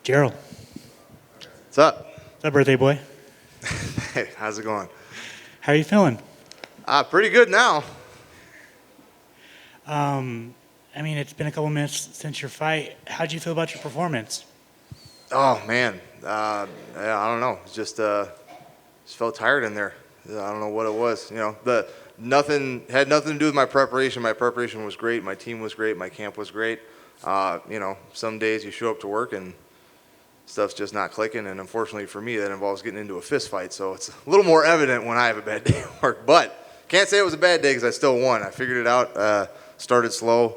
Gerald, What's up? what's up, birthday boy? Hey, how's it going? How are you feeling? Pretty good now. I mean, it's been a couple minutes since your fight. How'd you feel about your performance? Oh man, yeah, I don't know. It's just felt tired in there. I don't know what it was. The nothing had nothing to do with my preparation. My preparation was great. My team was great. My camp was great. Some days you show up to work and stuff's just not clicking. And unfortunately for me, that involves getting into a fist fight. So it's a little more evident when I have a bad day at work. But can't say it was a bad day because I still won. I figured it out. Started slow.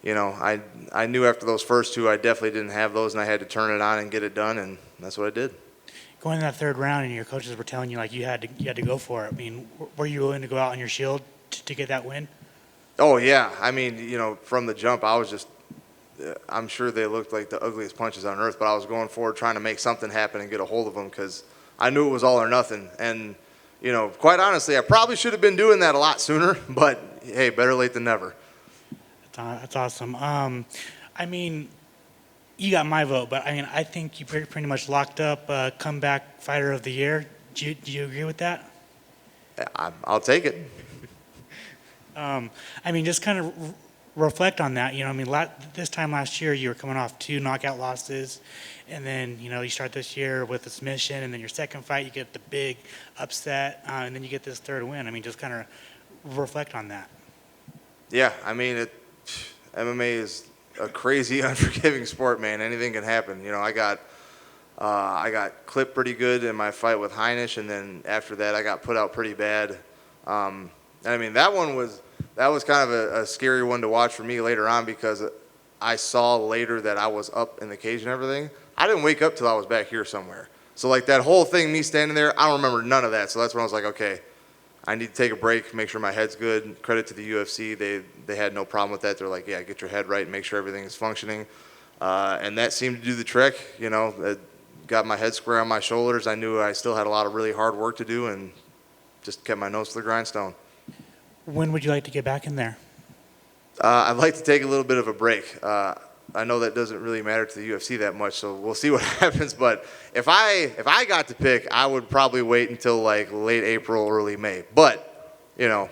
I knew after those first two, I definitely didn't have those, and I had to turn it on and get it done, and that's what I did. Going in that third round, and your coaches were telling you like you had to go for it. I mean, were you willing to go out on your shield to get that win? Oh yeah, I mean, from the jump, I was just. I'm sure they looked like the ugliest punches on earth, but I was going forward trying to make something happen and get a hold of them because I knew it was all or nothing. And quite honestly, I probably should have been doing that a lot sooner. But hey, better late than never. That's awesome. I mean, you got my vote, but I think you pretty much locked up comeback fighter of the year. Do you agree with that? I'll take it. Just kind of reflect on that. This time last year you were coming off 2 knockout losses, and then you start this year with a submission, and then your second fight you get the big upset, and then you get this third win. Just kind of reflect on that. Yeah, MMA is a crazy, unforgiving sport, man. Anything can happen. I got clipped pretty good in my fight with Heinisch, and then after that, I got put out pretty bad. That was kind of a scary one to watch for me later on because I saw later that I was up in the cage and everything. I didn't wake up till I was back here somewhere. So like that whole thing, me standing there, I don't remember none of that. So that's when I was like, okay, I need to take a break, make sure my head's good. Credit to the UFC. They had no problem with that. They're like, yeah, get your head right, make sure everything is functioning. And that seemed to do the trick. It got my head square on my shoulders. I knew I still had a lot of really hard work to do and just kept my nose to the grindstone. When would you like to get back in there? I'd like to take a little bit of a break. I know that doesn't really matter to the UFC that much, so we'll see what happens. But if I got to pick, I would probably wait until like late April, early May. But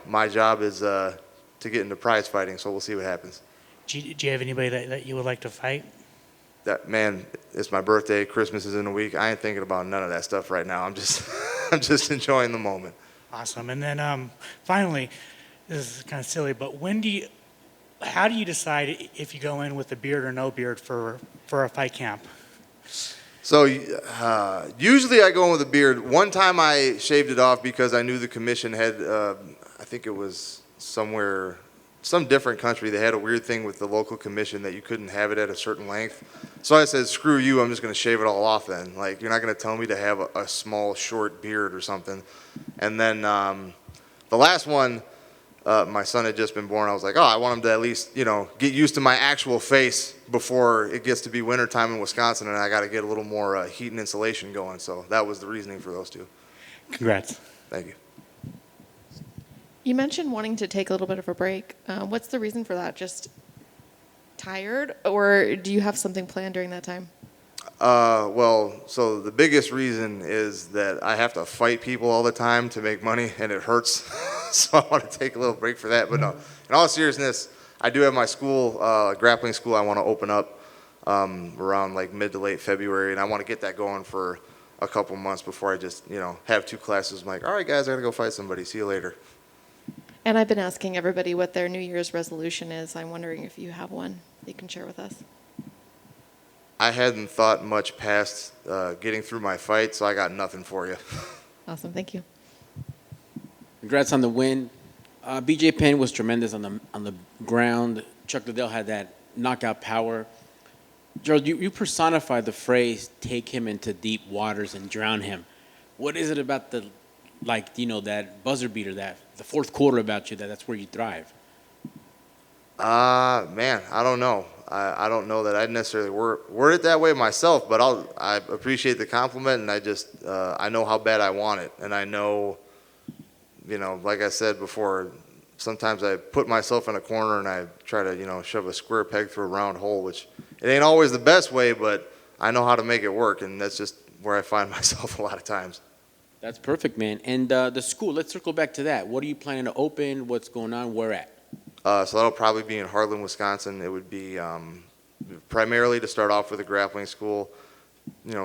my job is to get into prize fighting, so we'll see what happens. Do you have anybody that you would like to fight? That man, it's my birthday. Christmas is in a week. I ain't thinking about none of that stuff right now. I'm just enjoying the moment. Awesome. And then finally, this is kind of silly, but how do you decide if you go in with a beard or no beard for a fight camp? So usually I go in with a beard. One time I shaved it off because I knew the commission had, I think it was some different country, they had a weird thing with the local commission that you couldn't have it at a certain length. So I said, screw you, I'm just going to shave it all off then. Like, you're not going to tell me to have a small, short beard or something. And then the last one, my son had just been born. I was like, I want him to at least, get used to my actual face before it gets to be wintertime in Wisconsin, and I got to get a little more heat and insulation going. So that was the reasoning for those two. Congrats. Thank you. You mentioned wanting to take a little bit of a break. What's the reason for that? Just tired, or do you have something planned during that time? So the biggest reason is that I have to fight people all the time to make money, and it hurts. So I want to take a little break for that. But no, in all seriousness, I do have my school, grappling school I want to open up around like mid to late February, and I want to get that going for a couple months before I just, have 2 classes. I'm like, all right, guys, I got to go fight somebody. See you later. And I've been asking everybody what their New Year's resolution is. I'm wondering if you have one that you can share with us. I hadn't thought much past getting through my fight, so I got nothing for you. Awesome. Thank you. Congrats on the win. BJ Penn was tremendous on the ground. Chuck Liddell had that knockout power. Gerald, you personify the phrase "take him into deep waters and drown him." What is it about that buzzer beater, that the fourth quarter about you that's where you thrive? Man, I don't know. I don't know that I'd necessarily word it that way myself, but I appreciate the compliment, and I know how bad I want it, and I know. Like I said before, sometimes I put myself in a corner and I try to, shove a square peg through a round hole, which it ain't always the best way, but I know how to make it work, and that's just where I find myself a lot of times. That's perfect, man. And the school, let's circle back to that. What are you planning to open? What's going on? Where at? So that'll probably be in Harlan, Wisconsin. It would be primarily to start off with a grappling school.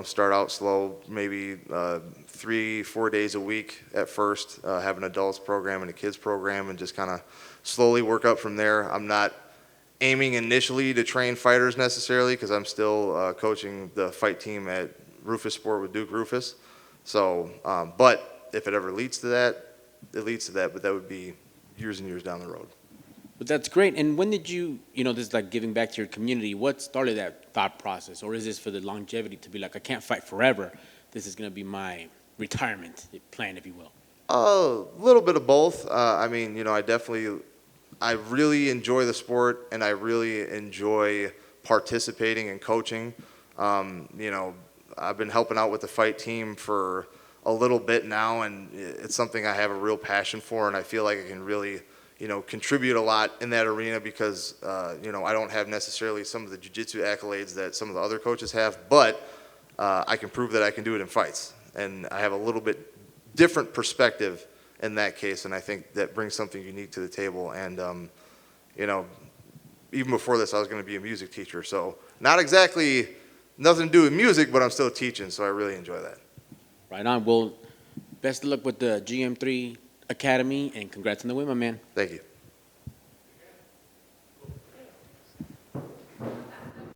Start out slow, maybe 3-4 days a week at first, have an adults program and a kids program, and just kind of slowly work up from there. I'm not aiming initially to train fighters necessarily, because I'm still coaching the fight team at Rufus Sport with Duke Rufus. So, but if it ever leads to that, it leads to that, but that would be years and years down the road. But that's great. And when did you this is like giving back to your community. What started that thought process? Or is this for the longevity to be like, I can't fight forever. This is going to be my retirement plan, if you will? A little bit of both. I really enjoy the sport, and I really enjoy participating and coaching. I've been helping out with the fight team for a little bit now, and it's something I have a real passion for, and I feel like I can really contribute a lot in that arena, because, I don't have necessarily some of the jiu-jitsu accolades that some of the other coaches have, but I can prove that I can do it in fights. And I have a little bit different perspective in that case, and I think that brings something unique to the table. And, even before this, I was going to be a music teacher, so not exactly nothing to do with music, but I'm still teaching, so I really enjoy that. Right on. Well, best of luck with the GM3 Academy, and congrats on the win, my man. Thank you.